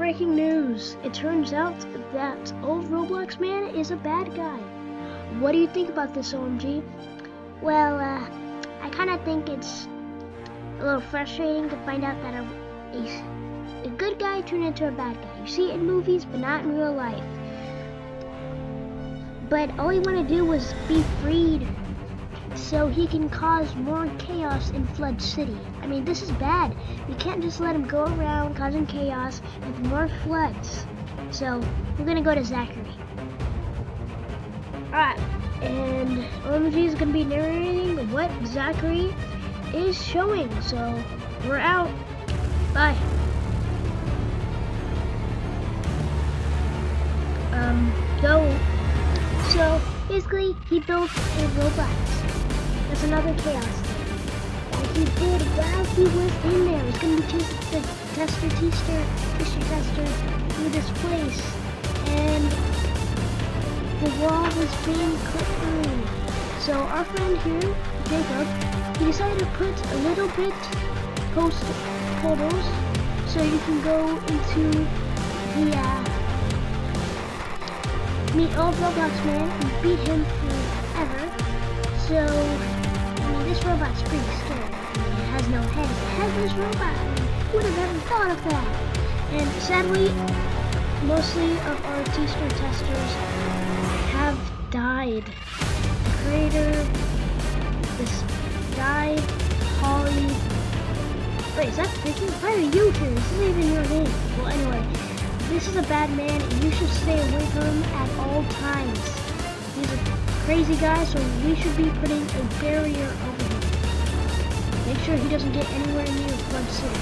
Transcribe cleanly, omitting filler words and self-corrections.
breaking news. It turns out that old Roblox man is a bad guy. What do you think about this, OMG? Well, I kind of think it's a little frustrating to find out that a good guy turned into a bad guy. You see it in movies, but not in real life. But all he wanted to do was be freed so he can cause more chaos in Flood City. I mean, this is bad. You can't just let him go around causing chaos with more floods. So, we're gonna go to Zachary. Alright, and OMG is gonna be narrating what Zachary is showing. So, we're out. Bye. Go. So, basically, he built a robot. That's another chaos thing that he did while he was in there. He's going to be chasing the Teaster through this place. And the wall was being cut through. So our friend here, Jacob, he decided to put a little bit portals so you can go into the meet old Roblox man and beat him forever. So, I mean, this robot's pretty scary. I mean, it has no head. It's a headless robot. Who would have ever thought of that? And sadly, mostly of our Teaster testers have died. The creator, this guy, Holly. Wait, is that Vicky? Why are you here? This isn't even your name. Well, anyway. This is a bad man, and you should stay away from him at all times. He's a crazy guy, so we should be putting a barrier over him. Make sure he doesn't get anywhere near Flood City.